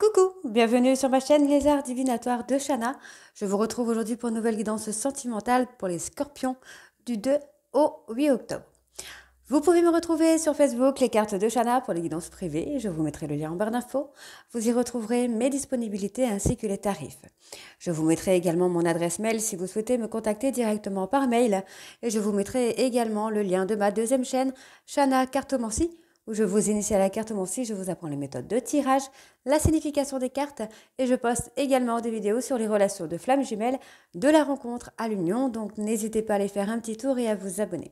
Coucou, bienvenue sur ma chaîne Les Arts Divinatoires de Shana. Je vous retrouve aujourd'hui pour une nouvelle guidance sentimentale pour les scorpions du 2 au 8 octobre. Vous pouvez me retrouver sur Facebook, les cartes de Shana pour les guidances privées. Je vous mettrai le lien en barre d'infos. Vous y retrouverez mes disponibilités ainsi que les tarifs. Je vous mettrai également mon adresse mail si vous souhaitez me contacter directement par mail. Et je vous mettrai également le lien de ma deuxième chaîne, Shana Cartomancie, où je vous initie à la cartomancie, je vous apprends les méthodes de tirage, la signification des cartes et je poste également des vidéos sur les relations de flammes jumelles, de la rencontre à l'union, donc n'hésitez pas à aller faire un petit tour et à vous abonner.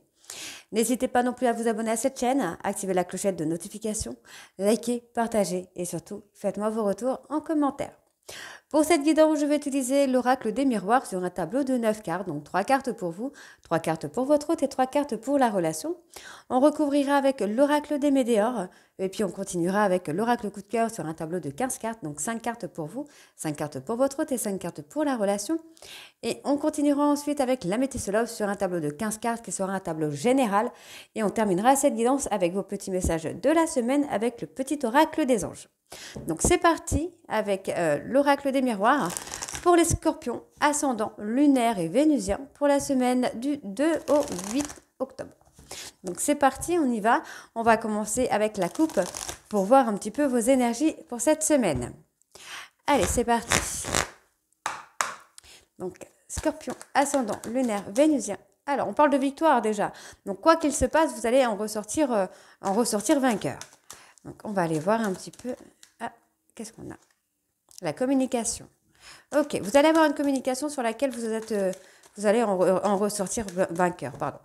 N'hésitez pas non plus à vous abonner à cette chaîne, activer la clochette de notification, liker, partager et surtout faites-moi vos retours en commentaire. Pour cette guidance, je vais utiliser l'oracle des miroirs sur un tableau de 9 cartes, donc 3 cartes pour vous, 3 cartes pour votre hôte et 3 cartes pour la relation. On recouvrira avec l'oracle des météores et puis on continuera avec l'oracle coup de cœur sur un tableau de 15 cartes, donc 5 cartes pour vous, 5 cartes pour votre hôte et 5 cartes pour la relation. Et on continuera ensuite avec la métissolove sur un tableau de 15 cartes qui sera un tableau général et on terminera cette guidance avec vos petits messages de la semaine avec le petit oracle des anges. Donc c'est parti avec l'oracle des miroirs pour les scorpions, ascendant lunaire et vénusien pour la semaine du 2 au 8 octobre. Donc c'est parti, on y va. On va commencer avec la coupe pour voir un petit peu vos énergies pour cette semaine. Allez, c'est parti. Donc scorpion, ascendant lunaire, vénusien. Alors on parle de victoire déjà. Donc quoi qu'il se passe, vous allez en ressortir vainqueur. Donc on va aller voir un petit peu. Qu'est-ce qu'on a? La communication. Ok, vous allez avoir une communication sur laquelle vous allez en ressortir vainqueur. Pardon.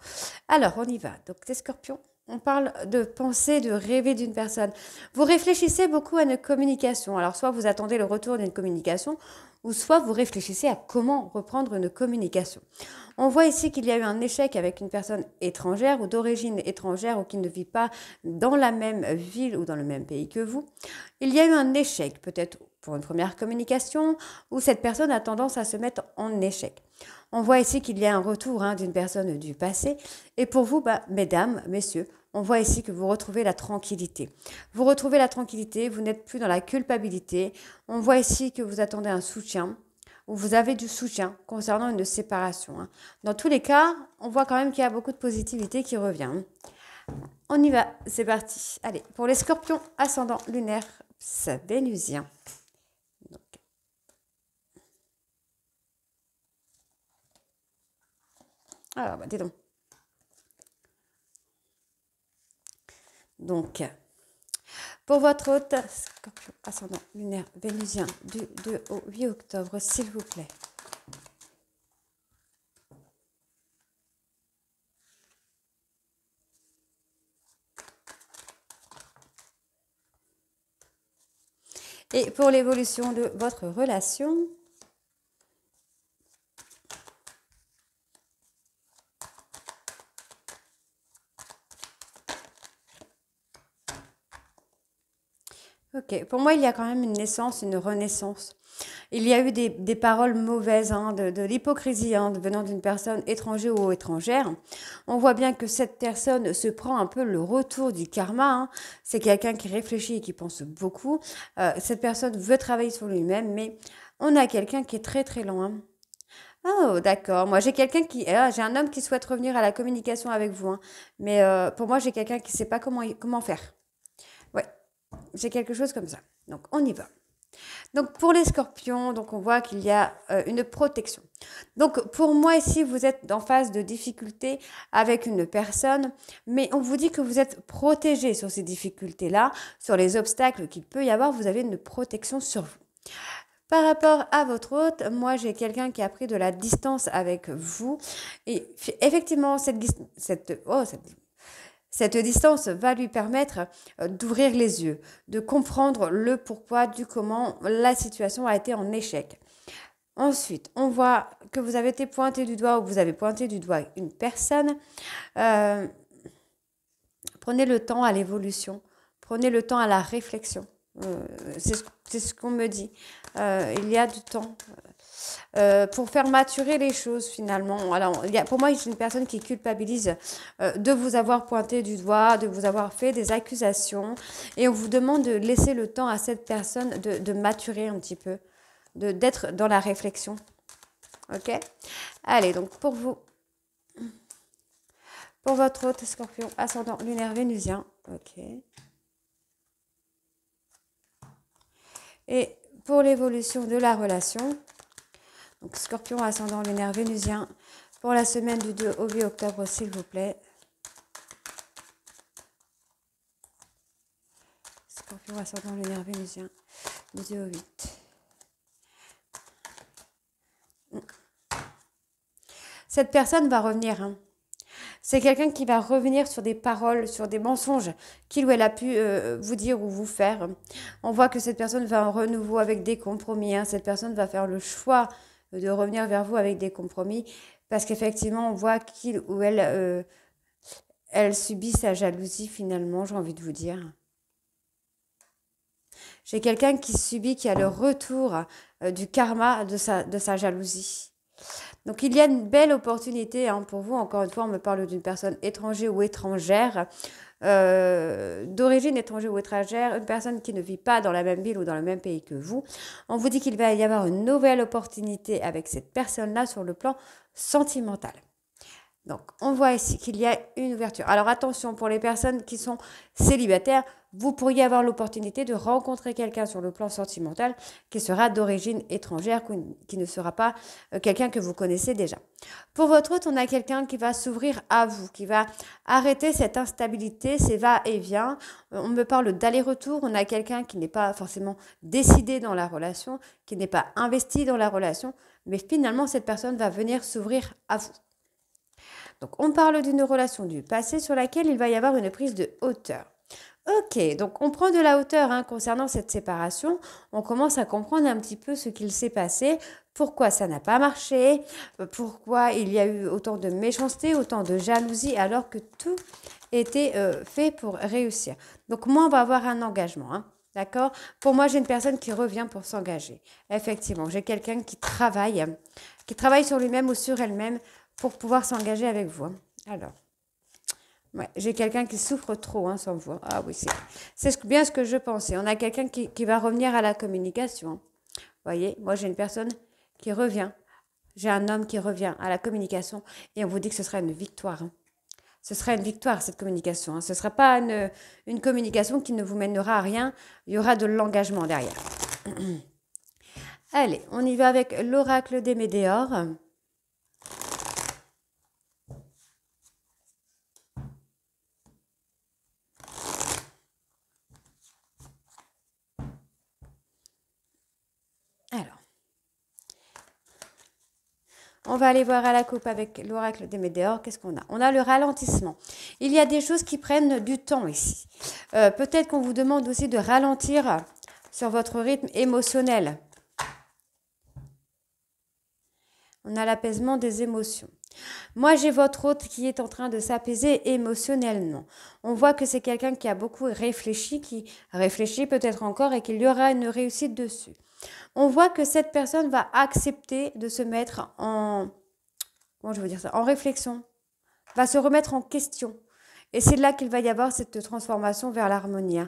Alors, on y va. Donc, les scorpions, on parle de penser, de rêver d'une personne. Vous réfléchissez beaucoup à une communication. Alors, soit vous attendez le retour d'une communication, ou soit vous réfléchissez à comment reprendre une communication. On voit ici qu'il y a eu un échec avec une personne étrangère ou d'origine étrangère ou qui ne vit pas dans la même ville ou dans le même pays que vous. Il y a eu un échec, peut-être pour une première communication, où cette personne a tendance à se mettre en échec. On voit ici qu'il y a un retour d'une personne du passé. Et pour vous, mesdames, messieurs, on voit ici que vous retrouvez la tranquillité. Vous retrouvez la tranquillité, vous n'êtes plus dans la culpabilité. On voit ici que vous attendez un soutien, ou vous avez du soutien concernant une séparation. Dans tous les cas, on voit quand même qu'il y a beaucoup de positivité qui revient. On y va, c'est parti. Allez, pour les scorpions, ascendant lunaire, c'est vénusien. Alors, dis donc. Donc, pour votre hôte, scorpion, ascendant lunaire, vénusien, du 2 au 8 octobre, s'il vous plaît. Et pour l'évolution de votre relation, ok, pour moi, il y a quand même une naissance, une renaissance. Il y a eu des paroles mauvaises, de l'hypocrisie venant d'une personne étrangère ou étrangère. On voit bien que cette personne se prend un peu le retour du karma. C'est quelqu'un qui réfléchit et qui pense beaucoup. Cette personne veut travailler sur lui-même, mais on a quelqu'un qui est très très loin. Oh, d'accord. Moi, j'ai j'ai un homme qui souhaite revenir à la communication avec vous. Mais pour moi, j'ai quelqu'un qui ne sait pas comment faire. Ouais, j'ai quelque chose comme ça. Donc, on y va. Donc, pour les scorpions, donc on voit qu'il y a une protection. Donc, pour moi, ici, vous êtes en phase de difficulté avec une personne, mais on vous dit que vous êtes protégé sur ces difficultés-là, sur les obstacles qu'il peut y avoir, vous avez une protection sur vous. Par rapport à votre hôte, moi j'ai quelqu'un qui a pris de la distance avec vous et effectivement cette distance va lui permettre d'ouvrir les yeux, de comprendre le pourquoi du comment la situation a été en échec. Ensuite, on voit que vous avez été pointé du doigt ou vous avez pointé du doigt une personne. Prenez le temps à l'évolution, prenez le temps à la réflexion. C'est ce qu'on me dit. Il y a du temps. pour faire maturer les choses finalement. Alors, pour moi, c'est une personne qui culpabilise de vous avoir pointé du doigt, de vous avoir fait des accusations. Et on vous demande de laisser le temps à cette personne de maturer un petit peu, d'être dans la réflexion. Ok? Allez, donc pour vous, pour votre hôte Scorpion, ascendant lunaire vénusien. Ok. Et pour l'évolution de la relation, donc Scorpion, ascendant lunaire vénusien, pour la semaine du 2 au 8 octobre, s'il vous plaît. Scorpion, ascendant lunaire vénusien, du 2 au 8. Cette personne va revenir. Hein. C'est quelqu'un qui va revenir sur des paroles, sur des mensonges qu'il ou elle a pu vous dire ou vous faire. On voit que cette personne va en renouveau avec des compromis. Hein. Cette personne va faire le choix de revenir vers vous avec des compromis parce qu'effectivement, on voit qu'il ou elle, elle subit sa jalousie finalement, j'ai envie de vous dire. J'ai quelqu'un qui subit, qui a le retour du karma de sa jalousie. Donc, il y a une belle opportunité hein, pour vous. Encore une fois, on me parle d'une personne étrangère ou étrangère, d'origine étrangère ou étrangère, une personne qui ne vit pas dans la même ville ou dans le même pays que vous. On vous dit qu'il va y avoir une nouvelle opportunité avec cette personne-là sur le plan sentimental. Donc, on voit ici qu'il y a une ouverture. Alors, attention, pour les personnes qui sont célibataires, vous pourriez avoir l'opportunité de rencontrer quelqu'un sur le plan sentimental qui sera d'origine étrangère, qui ne sera pas quelqu'un que vous connaissez déjà. Pour votre hôte, on a quelqu'un qui va s'ouvrir à vous, qui va arrêter cette instabilité, ces va-et-vient. On me parle d'aller-retour. On a quelqu'un qui n'est pas forcément décidé dans la relation, qui n'est pas investi dans la relation, mais finalement, cette personne va venir s'ouvrir à vous. Donc, on parle d'une relation du passé sur laquelle il va y avoir une prise de hauteur. Ok, donc on prend de la hauteur hein, concernant cette séparation. On commence à comprendre un petit peu ce qu'il s'est passé, pourquoi ça n'a pas marché, pourquoi il y a eu autant de méchanceté, autant de jalousie, alors que tout était fait pour réussir. Donc moi, on va avoir un engagement. Hein. D'accord? Pour moi, j'ai une personne qui revient pour s'engager. Effectivement, j'ai quelqu'un qui travaille sur lui-même ou sur elle-même pour pouvoir s'engager avec vous. Alors, ouais, j'ai quelqu'un qui souffre trop hein, sans vous. Ah oui, c'est bien ce que je pensais. On a quelqu'un qui va revenir à la communication. Vous voyez, moi j'ai une personne qui revient. J'ai un homme qui revient à la communication et on vous dit que ce sera une victoire. Hein. Ce sera une victoire, cette communication. Hein. Ce ne sera pas une communication qui ne vous mènera à rien. Il y aura de l'engagement derrière. Allez, on y va avec l'oracle des Médéors. Alors, on va aller voir à la coupe avec l'oracle des Médéors. Qu'est-ce qu'on a? On a le ralentissement. Il y a des choses qui prennent du temps ici. Peut-être qu'on vous demande aussi de ralentir sur votre rythme émotionnel. On a l'apaisement des émotions. Moi, j'ai votre hôte qui est en train de s'apaiser émotionnellement. On voit que c'est quelqu'un qui a beaucoup réfléchi, qui réfléchit peut-être encore et qu'il y aura une réussite dessus. On voit que cette personne va accepter de se mettre en, comment je veux dire ça, en réflexion, va se remettre en question. Et c'est là qu'il va y avoir cette transformation vers l'harmonie.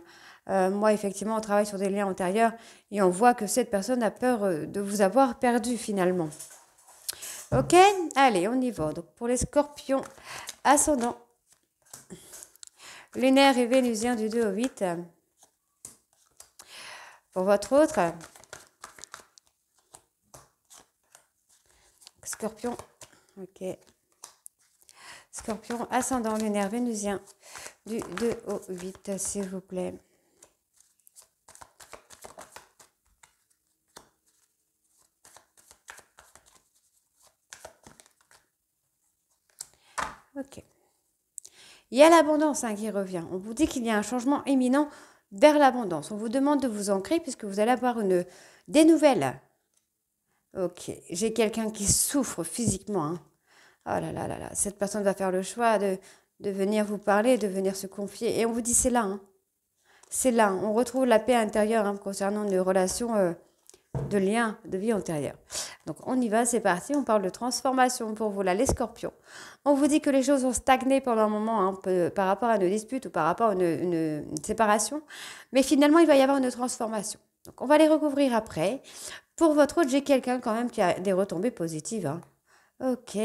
Moi, effectivement, on travaille sur des liens antérieurs et on voit que cette personne a peur de vous avoir perdu finalement. Ok, allez, on y va. Donc, pour les scorpions, ascendant, lunaire et vénusien du 2 au 8. Pour votre autre, Scorpion, ok. Scorpion, ascendant lunaire vénusien du 2 au 8, s'il vous plaît. Ok. Il y a l'abondance hein, qui revient. On vous dit qu'il y a un changement imminent vers l'abondance. On vous demande de vous ancrer puisque vous allez avoir des nouvelles. Ok, j'ai quelqu'un qui souffre physiquement. Hein. Oh là là là là, cette personne va faire le choix de venir vous parler, de venir se confier. Et on vous dit c'est là. Hein. C'est là. On retrouve la paix intérieure hein, concernant une relation de lien de vie antérieure. Donc on y va, c'est parti. On parle de transformation pour vous là, les scorpions. On vous dit que les choses ont stagné pendant un moment par rapport à une dispute ou par rapport à une séparation. Mais finalement, il va y avoir une transformation. Donc on va les recouvrir après. Pour votre autre, j'ai quelqu'un quand même qui a des retombées positives. Hein. Ok.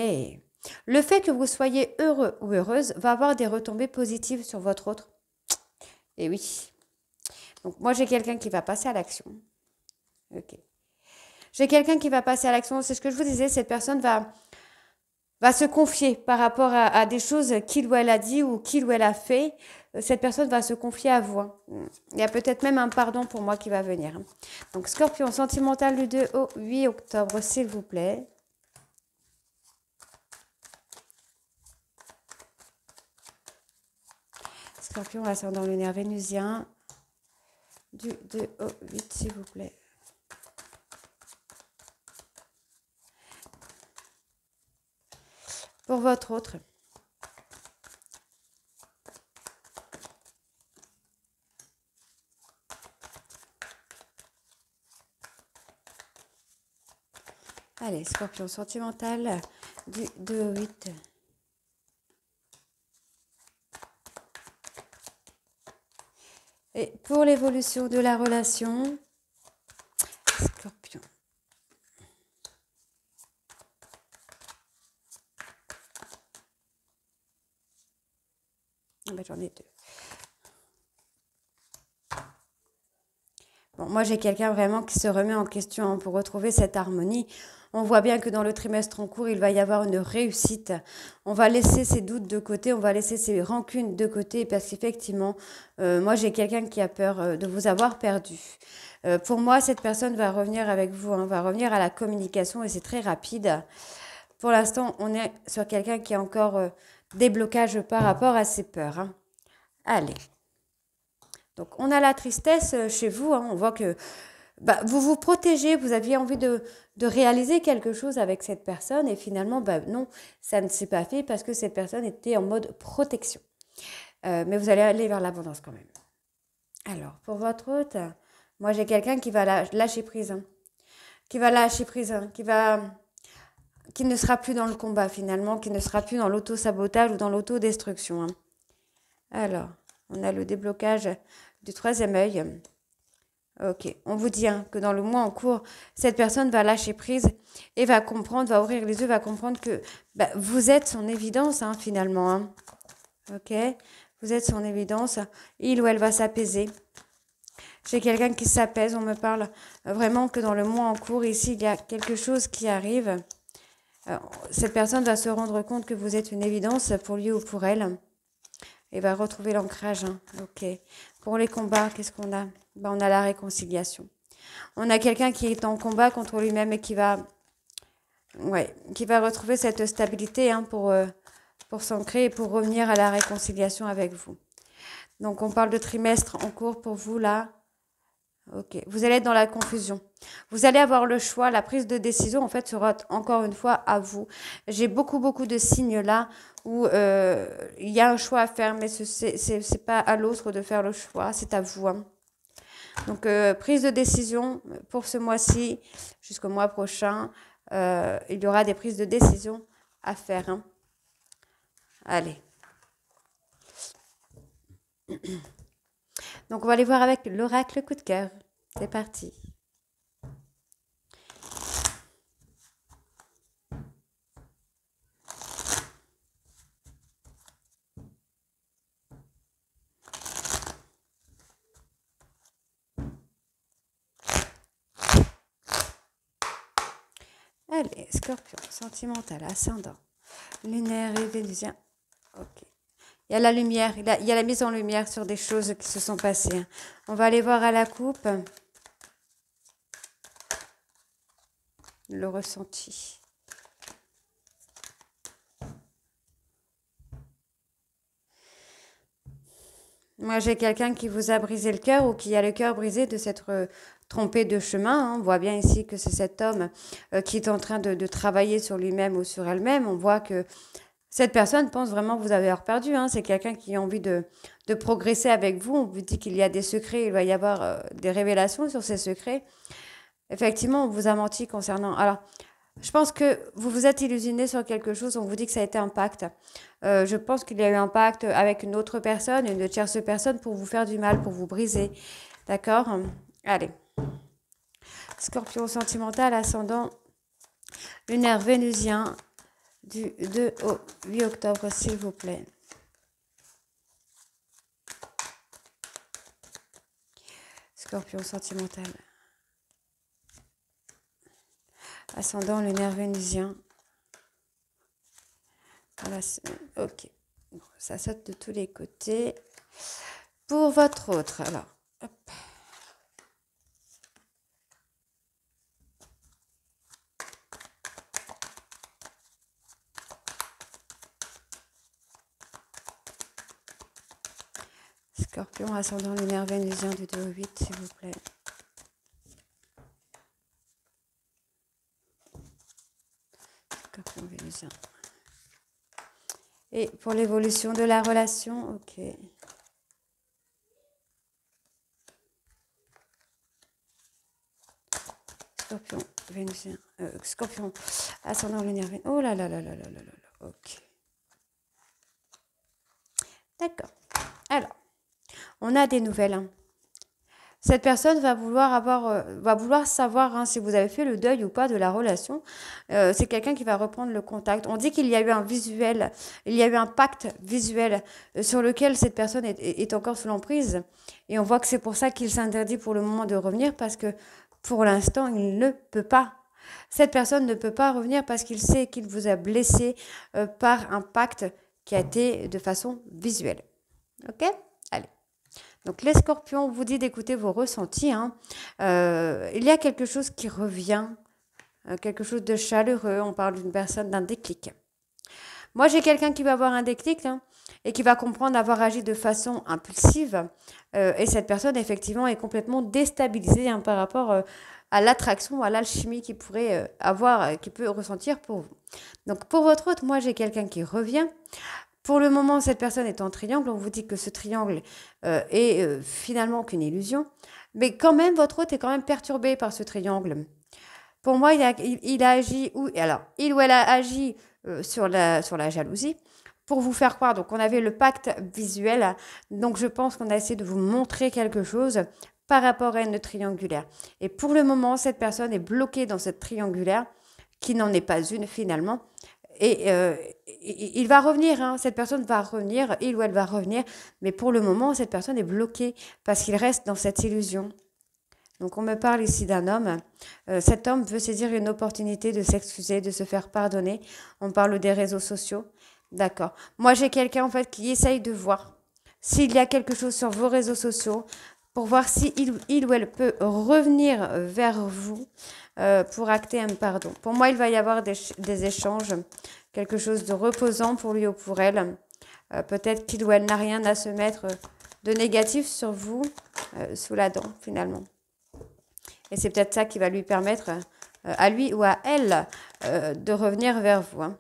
Le fait que vous soyez heureux ou heureuse va avoir des retombées positives sur votre autre. Et oui. Donc moi, j'ai quelqu'un qui va passer à l'action. Ok. J'ai quelqu'un qui va passer à l'action. C'est ce que je vous disais. Cette personne va se confier par rapport à des choses qu'il ou elle a dit ou qu'il ou elle a fait. Cette personne va se confier à vous. Hein. Il y a peut-être même un pardon pour moi qui va venir. Hein. Donc, Scorpion sentimental du 2 au 8 octobre, s'il vous plaît. Scorpion ascendant lunaire vénusien du 2 au 8, s'il vous plaît. Pour votre autre. Allez, Scorpion sentimental du 2 au 8. Et pour l'évolution de la relation, Scorpion. Ah ben, j'en ai deux. Bon, moi, j'ai quelqu'un vraiment qui se remet en question hein, pour retrouver cette harmonie. On voit bien que dans le trimestre en cours, il va y avoir une réussite. On va laisser ses doutes de côté, on va laisser ses rancunes de côté parce qu'effectivement, moi, j'ai quelqu'un qui a peur de vous avoir perdu. Pour moi, cette personne va revenir avec vous, hein, va revenir à la communication et c'est très rapide. Pour l'instant, on est sur quelqu'un qui a encore des blocages par rapport à ses peurs. Hein. Allez. Donc, on a la tristesse chez vous. Hein. On voit que vous vous protégez, vous aviez envie de réaliser quelque chose avec cette personne et finalement, non, ça ne s'est pas fait parce que cette personne était en mode protection. Mais vous allez aller vers l'abondance quand même. Alors, pour votre hôte, moi, j'ai quelqu'un qui va lâcher prise. Hein. Qui va lâcher prise, hein. Qui ne sera plus dans le combat finalement, qui ne sera plus dans l'auto-sabotage ou dans l'autodestruction. Hein. Alors, on a le déblocage du troisième œil. Ok, on vous dit hein, que dans le mois en cours, cette personne va lâcher prise et va comprendre, va ouvrir les yeux, va comprendre que vous êtes son évidence hein, finalement. Hein. Ok, vous êtes son évidence. Il ou elle va s'apaiser. J'ai quelqu'un qui s'apaise, on me parle vraiment que dans le mois en cours, ici, il y a quelque chose qui arrive. Cette personne va se rendre compte que vous êtes une évidence pour lui ou pour elle. Et va retrouver l'ancrage. Hein. Ok. Pour les combats, qu'est-ce qu'on a on a la réconciliation. On a quelqu'un qui est en combat contre lui-même et qui va retrouver cette stabilité hein, pour s'ancrer et pour revenir à la réconciliation avec vous. Donc, on parle de trimestre en cours pour vous, là. Ok. Vous allez être dans la confusion. Vous allez avoir le choix. La prise de décision, en fait, sera encore une fois à vous. J'ai beaucoup de signes là où il y a un choix à faire, mais c'est pas à l'autre de faire le choix. C'est à vous. Hein. Donc, prise de décision pour ce mois-ci jusqu'au mois prochain. Il y aura des prises de décision à faire. Hein. Allez. Donc, on va aller voir avec l'oracle coup de cœur. C'est parti. Allez, Scorpion, sentimental, ascendant, lunaire et vénusien. Ok. Il y a la lumière, il y a la mise en lumière sur des choses qui se sont passées. On va aller voir à la coupe le ressenti. Moi, j'ai quelqu'un qui vous a brisé le cœur ou qui a le cœur brisé de s'être trompé de chemin. Hein. On voit bien ici que c'est cet homme qui est en train de travailler sur lui-même ou sur elle-même. On voit que cette personne pense vraiment que vous avez perdu. Hein. C'est quelqu'un qui a envie de progresser avec vous. On vous dit qu'il y a des secrets, il va y avoir des révélations sur ces secrets. Effectivement, on vous a menti concernant... Alors, je pense que vous vous êtes illusionné sur quelque chose, on vous dit que ça a été un pacte. Je pense qu'il y a eu un pacte avec une autre personne, une tierce personne, pour vous faire du mal, pour vous briser. D'accord? Allez. Scorpion sentimental, ascendant lunaire vénusien du 2 au 8 octobre, s'il vous plaît. Scorpion sentimental. Ascendant lunaire vénusien. Voilà, ok. Ça saute de tous les côtés. Pour votre autre, alors. Hop. Scorpion, ascendant lunaire vénusien du 2 au 8, s'il vous plaît. Scorpion vénusien. Et pour l'évolution de la relation, ok. Scorpion vénusien. Scorpion, ascendant lunaire vénusien. Oh là là là là là là là. Ok. D'accord. Alors, on a des nouvelles. Hein. Cette personne va vouloir savoir hein, si vous avez fait le deuil ou pas de la relation. C'est quelqu'un qui va reprendre le contact. On dit qu'il y a eu un visuel, il y a eu un pacte visuel sur lequel cette personne est encore sous l'emprise. Et on voit que c'est pour ça qu'il s'interdit pour le moment de revenir parce que pour l'instant, il ne peut pas. Cette personne ne peut pas revenir parce qu'il sait qu'il vous a blessé par un pacte qui a été de façon visuelle. Ok ? Allez. Donc les scorpions, on vous dit d'écouter vos ressentis. Hein. Il y a quelque chose qui revient, quelque chose de chaleureux. On parle d'une personne, d'un déclic. Moi, j'ai quelqu'un qui va avoir un déclic hein, et qui va comprendre avoir agi de façon impulsive. Et cette personne, effectivement, est complètement déstabilisée hein, par rapport à l'attraction, à l'alchimie qu'il pourrait avoir, qu'il peut ressentir pour vous. Donc pour votre autre, moi, j'ai quelqu'un qui revient. Pour le moment, cette personne est en triangle. On vous dit que ce triangle est finalement qu'une illusion. Mais quand même, votre hôte est quand même perturbé par ce triangle. Pour moi, il a agi, il ou elle a agi sur la jalousie pour vous faire croire. Donc, on avait le pacte visuel. Donc, je pense qu'on a essayé de vous montrer quelque chose par rapport à une triangulaire. Et pour le moment, cette personne est bloquée dans cette triangulaire qui n'en est pas une finalement. Et il va revenir, hein, cette personne va revenir, il ou elle va revenir, mais pour le moment, cette personne est bloquée parce qu'il reste dans cette illusion. Donc on me parle ici d'un homme. Cet homme veut saisir une opportunité de s'excuser, de se faire pardonner. On parle des réseaux sociaux. D'accord. Moi, j'ai quelqu'un en fait qui essaye de voir s'il y a quelque chose sur vos réseaux sociaux pour voir si il ou elle peut revenir vers vous pour acter un pardon. Pour moi, il va y avoir des échanges, quelque chose de reposant pour lui ou pour elle. Peut-être qu'il ou elle n'a rien à se mettre de négatif sur vous sous la dent, finalement. Et c'est peut-être ça qui va lui permettre, à lui ou à elle, de revenir vers vous. Hein.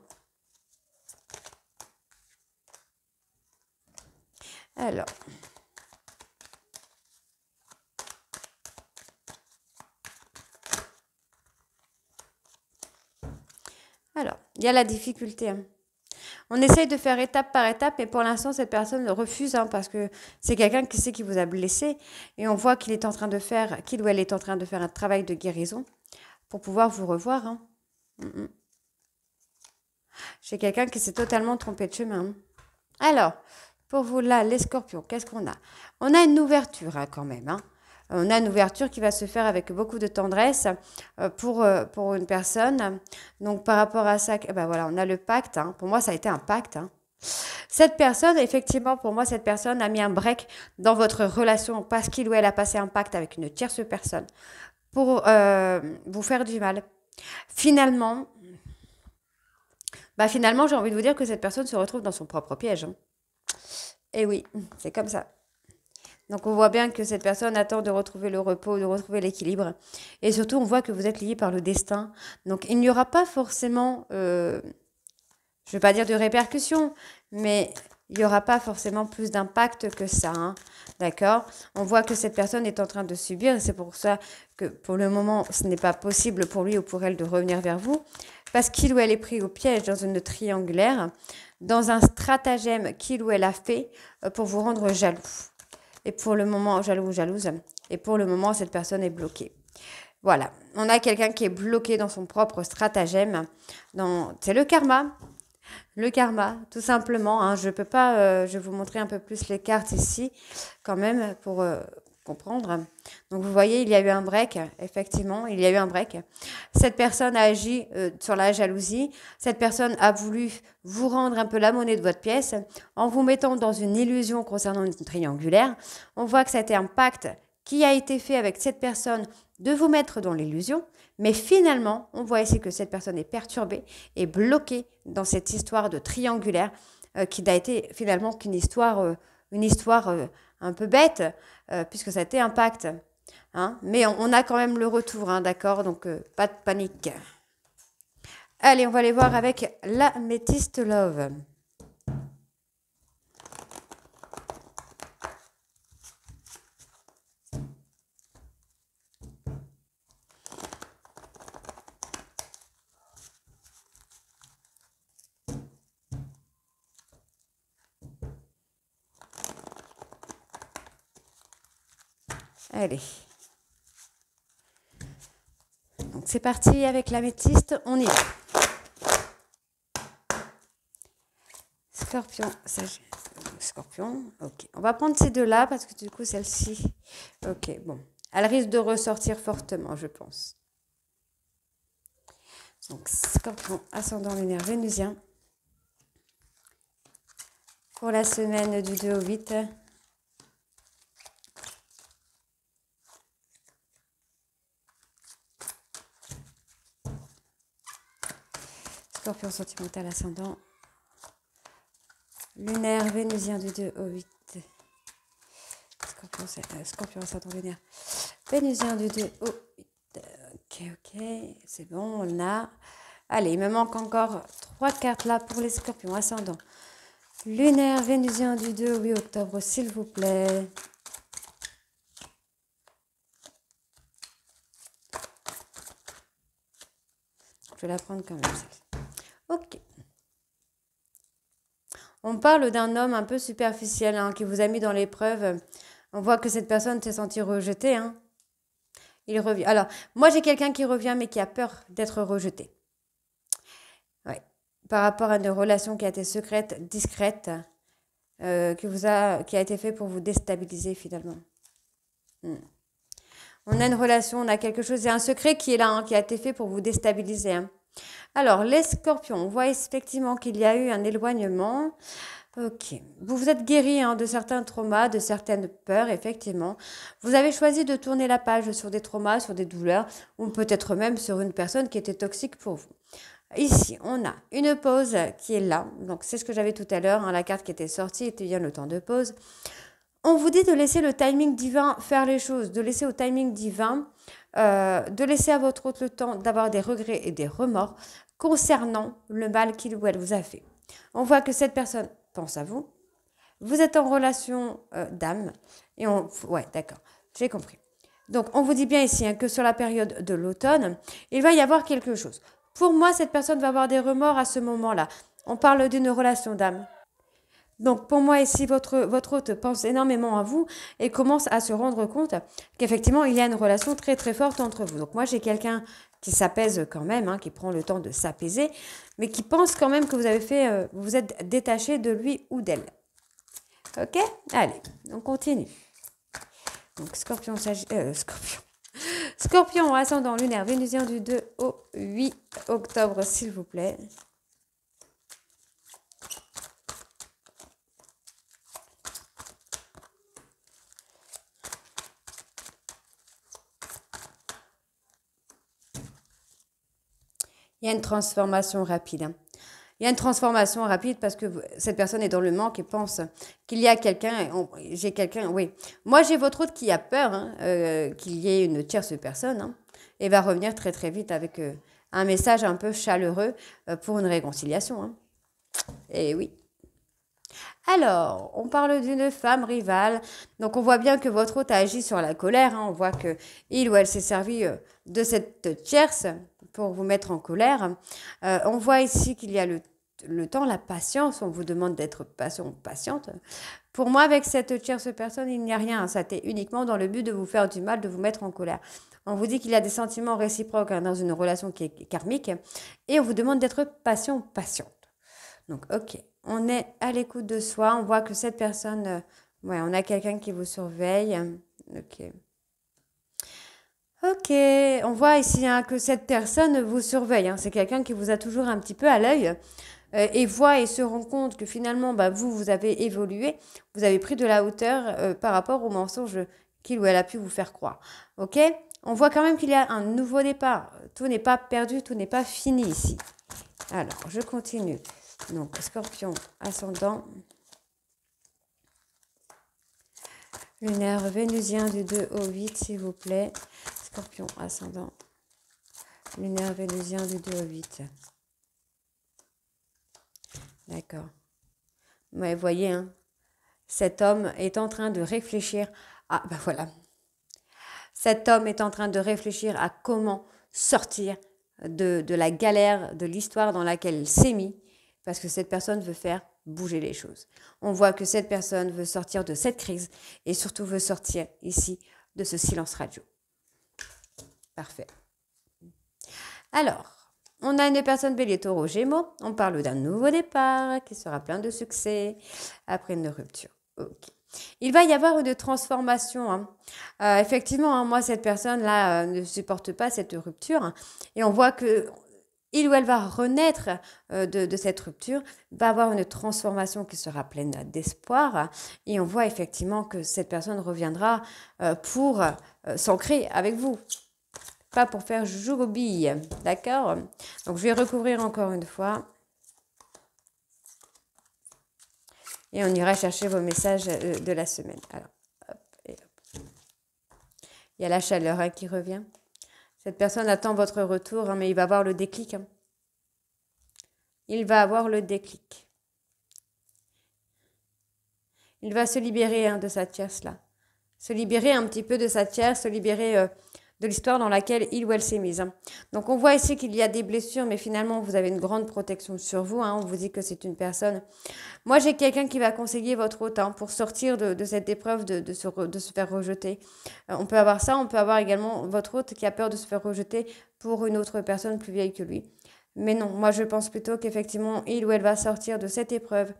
Alors... Alors, il y a la difficulté. Hein. On essaye de faire étape par étape, mais pour l'instant, cette personne refuse hein, parce que c'est quelqu'un qui sait qu'il vous a blessé et on voit qu'il est en train de faire, qu'il ou elle est en train de faire un travail de guérison pour pouvoir vous revoir. Hein. J'ai quelqu'un qui s'est totalement trompé de chemin. Hein. Alors, pour vous là, les scorpions, qu'est-ce qu'on a? On a une ouverture hein, quand même. Hein. On a une ouverture qui va se faire avec beaucoup de tendresse pour une personne. Donc, par rapport à ça, ben voilà, on a le pacte. Hein. Pour moi, ça a été un pacte. Hein. Cette personne, effectivement, pour moi, cette personne a mis un break dans votre relation parce qu'il ou elle a passé un pacte avec une tierce personne pour vous faire du mal. Finalement, j'ai envie de vous dire que cette personne se retrouve dans son propre piège. Hein. Et oui, c'est comme ça. Donc on voit bien que cette personne attend de retrouver le repos, de retrouver l'équilibre. Et surtout, on voit que vous êtes liés par le destin. Donc il n'y aura pas forcément, je ne vais pas dire de répercussions, mais il n'y aura pas forcément plus d'impact que ça. Hein. D'accord? On voit que cette personne est en train de subir. C'est pour ça que pour le moment, ce n'est pas possible pour lui ou pour elle de revenir vers vous. Parce qu'il ou elle est pris au piège dans une triangulaire, dans un stratagème qu'il ou elle a fait pour vous rendre jaloux. Et pour le moment, jaloux ou jalouse. Et pour le moment, cette personne est bloquée. Voilà, on a quelqu'un qui est bloqué dans son propre stratagème. C'est le karma. Le karma, tout simplement. Hein. Je peux pas, je vais vous montrer un peu plus les cartes ici, quand même, pour comprendre. Donc, vous voyez, il y a eu un break. Effectivement, il y a eu un break. Cette personne a agi sur la jalousie. Cette personne a voulu vous rendre un peu la monnaie de votre pièce en vous mettant dans une illusion concernant une triangulaire. On voit que ça a été un pacte qui a été fait avec cette personne de vous mettre dans l'illusion, mais finalement, on voit ici que cette personne est perturbée et bloquée dans cette histoire de triangulaire qui n'a été finalement qu'une histoire, un peu bête, puisque ça a été un pacte. Hein, mais on a quand même le retour, hein, d'accord? Donc, pas de panique. Allez, on va aller voir avec l'améthyste love. Allez. Donc c'est parti avec l'améthyste, on y va. Scorpion, Scorpion, ok. On va prendre ces deux-là parce que du coup celle-ci, ok, bon. Elle risque de ressortir fortement, je pense. Donc Scorpion, ascendant lunaire vénusien. Pour la semaine du 2 au 8. Scorpion sentimental ascendant. Lunaire vénusien du 2 au 8. Scorpion ascendant lunaire. Vénusien du 2 au 8. Ok, c'est bon, on a. Allez, il me manque encore 3 cartes là pour les scorpions ascendants. Lunaire vénusien du 2 au 8 octobre, s'il vous plaît. Je vais la prendre quand même. Ok. On parle d'un homme un peu superficiel hein, qui vous a mis dans l'épreuve. On voit que cette personne s'est sentie rejetée. Hein. Il revient. Alors, moi j'ai quelqu'un qui revient mais qui a peur d'être rejeté. Ouais. Par rapport à une relation qui a été secrète, discrète, qui a été fait pour vous déstabiliser finalement. On a une relation, on a quelque chose, il y a un secret qui est là, hein, qui a été fait pour vous déstabiliser. Hein. Alors, les scorpions, on voit effectivement qu'il y a eu un éloignement. Ok. Vous vous êtes guéri hein, de certains traumas, de certaines peurs, effectivement. Vous avez choisi de tourner la page sur des traumas, sur des douleurs, ou peut-être même sur une personne qui était toxique pour vous. Ici, on a une pause qui est là. Donc, c'est ce que j'avais tout à l'heure. Hein, la carte qui était sortie était bien le temps de pause. On vous dit de laisser le timing divin faire les choses, de laisser au timing divin, de laisser à votre autre le temps d'avoir des regrets et des remords concernant le mal qu'il ou elle vous a fait. On voit que cette personne pense à vous. Vous êtes en relation d'âme. Et ouais, d'accord, j'ai compris. Donc, on vous dit bien ici hein, que sur la période de l'automne, il va y avoir quelque chose. Pour moi, cette personne va avoir des remords à ce moment-là. On parle d'une relation d'âme. Donc, pour moi, ici, votre hôte pense énormément à vous et commence à se rendre compte qu'effectivement, il y a une relation très, très forte entre vous. Donc, moi, j'ai quelqu'un qui s'apaise quand même, hein, qui prend le temps de s'apaiser, mais qui pense quand même que vous avez fait, vous êtes détaché de lui ou d'elle. Ok? Allez, on continue. Donc, Scorpion, Scorpion, ascendant lunaire vénusien du 2 au 8 octobre, s'il vous plaît. Il y a une transformation rapide. Hein. Il y a une transformation rapide parce que cette personne est dans le manque et pense qu'il y a quelqu'un, j'ai quelqu'un, oui. Moi, j'ai votre autre qui a peur hein, qu'il y ait une tierce personne hein, et va revenir très très vite avec un message un peu chaleureux pour une réconciliation. Hein. Et oui. Alors, on parle d'une femme rivale. Donc, on voit bien que votre hôte a agi sur la colère. On voit que il ou elle s'est servi de cette tierce pour vous mettre en colère. On voit ici qu'il y a le temps, la patience. On vous demande d'être patient, patiente. Pour moi, avec cette tierce personne, il n'y a rien. Ça t'est uniquement dans le but de vous faire du mal, de vous mettre en colère. On vous dit qu'il y a des sentiments réciproques dans une relation qui est karmique. Et on vous demande d'être patient, patiente. Donc, ok, on est à l'écoute de soi. On voit que cette personne, ouais, on a quelqu'un qui vous surveille. Ok. Ok, on voit ici que cette personne vous surveille. C'est quelqu'un qui vous a toujours un petit peu à l'œil et voit et se rend compte que finalement, vous avez évolué, vous avez pris de la hauteur par rapport aux mensonges qu'il ou elle a pu vous faire croire. Ok, on voit quand même qu'il y a un nouveau départ. Tout n'est pas perdu, tout n'est pas fini ici. Alors, je continue. Donc, Scorpion, ascendant, lunaire vénusien du 2 au 8, s'il vous plaît. Scorpion, ascendant, lunaire vénusien du 2 au 8. D'accord. Ouais, voyez, cet homme est en train de réfléchir à... voilà. Cet homme est en train de réfléchir à comment sortir de la galère, de l'histoire dans laquelle il s'est mis, parce que cette personne veut faire bouger les choses. On voit que cette personne veut sortir de cette crise et surtout veut sortir ici de ce silence radio. Parfait. Alors, on a une personne Bélier, Taureau, Gémeaux. On parle d'un nouveau départ qui sera plein de succès après une rupture. Ok. Il va y avoir une transformation. Effectivement, moi, cette personne-là ne supporte pas cette rupture. Et on voit que il ou elle va renaître de cette rupture, va avoir une transformation qui sera pleine d'espoir. Et on voit effectivement que cette personne reviendra pour s'ancrer avec vous. Pas pour faire joujou aux billes. D'accord? Donc, je vais recouvrir encore une fois. Et on ira chercher vos messages de la semaine. Alors, hop et hop. Il y a la chaleur qui revient. Cette personne attend votre retour, mais il va avoir le déclic. Il va avoir le déclic. Il va se libérer de sa tierce-là. Se libérer un petit peu de sa tierce, se libérer de l'histoire dans laquelle il ou elle s'est mise. Donc, on voit ici qu'il y a des blessures, mais finalement, vous avez une grande protection sur vous. On vous dit que c'est une personne... Moi, j'ai quelqu'un qui va conseiller votre hôte pour sortir de cette épreuve de se faire rejeter. On peut avoir ça, on peut avoir également votre hôte qui a peur de se faire rejeter pour une autre personne plus vieille que lui. Mais non, moi, je pense plutôt qu'effectivement, il ou elle va sortir de cette épreuve,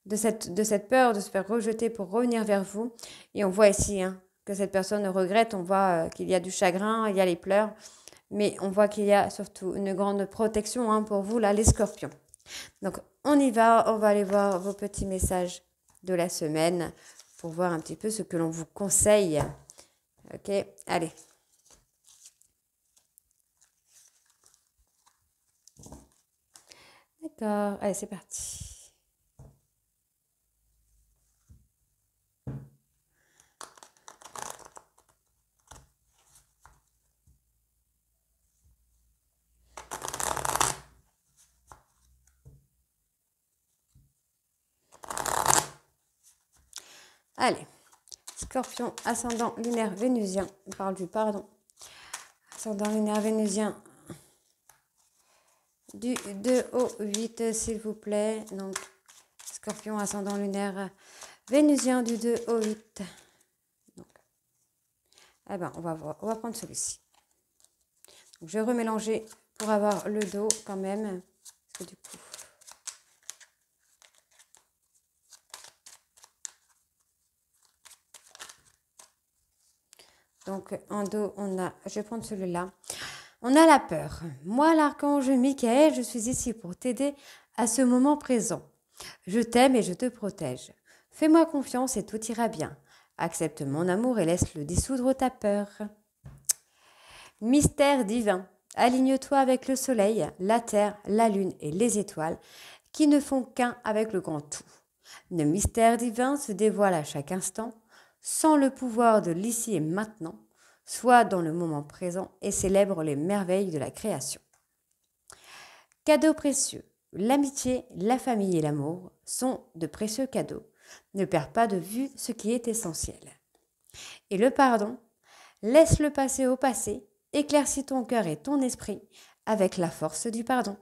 de cette peur de se faire rejeter pour revenir vers vous. Et on voit ici que cette personne regrette, on voit qu'il y a du chagrin, il y a les pleurs, mais on voit qu'il y a surtout une grande protection pour vous, là, les scorpions. Donc, on y va, on va aller voir vos petits messages de la semaine pour voir un petit peu ce que l'on vous conseille. Ok, allez. D'accord, allez, c'est parti. Allez, Scorpion, ascendant lunaire vénusien. On parle du pardon. Ascendant lunaire vénusien du 2 au 8, s'il vous plaît. Donc, Scorpion, ascendant lunaire vénusien du 2 au 8. Donc, on va prendre celui-ci. Donc, je vais remélanger pour avoir le dos quand même. Parce que du coup... Donc, en dos, je vais prendre celui-là. On a la peur. Moi, l'archange Michael, je suis ici pour t'aider à ce moment présent. Je t'aime et je te protège. Fais-moi confiance et tout ira bien. Accepte mon amour et laisse-le dissoudre ta peur. Mystère divin. Aligne-toi avec le soleil, la terre, la lune et les étoiles qui ne font qu'un avec le grand tout. Le mystère divin se dévoile à chaque instant, sans le pouvoir de l'ici et maintenant, soit dans le moment présent et célèbre les merveilles de la création. Cadeau précieux, l'amitié, la famille et l'amour sont de précieux cadeaux. Ne perds pas de vue ce qui est essentiel. Et le pardon, laisse le passé au passé, éclaircis ton cœur et ton esprit avec la force du pardon.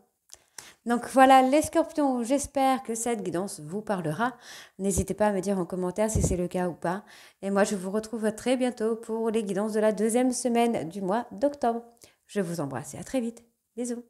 Donc voilà les scorpions, j'espère que cette guidance vous parlera. N'hésitez pas à me dire en commentaire si c'est le cas ou pas. Et moi je vous retrouve très bientôt pour les guidances de la deuxième semaine du mois d'octobre. Je vous embrasse et à très vite. Bisous.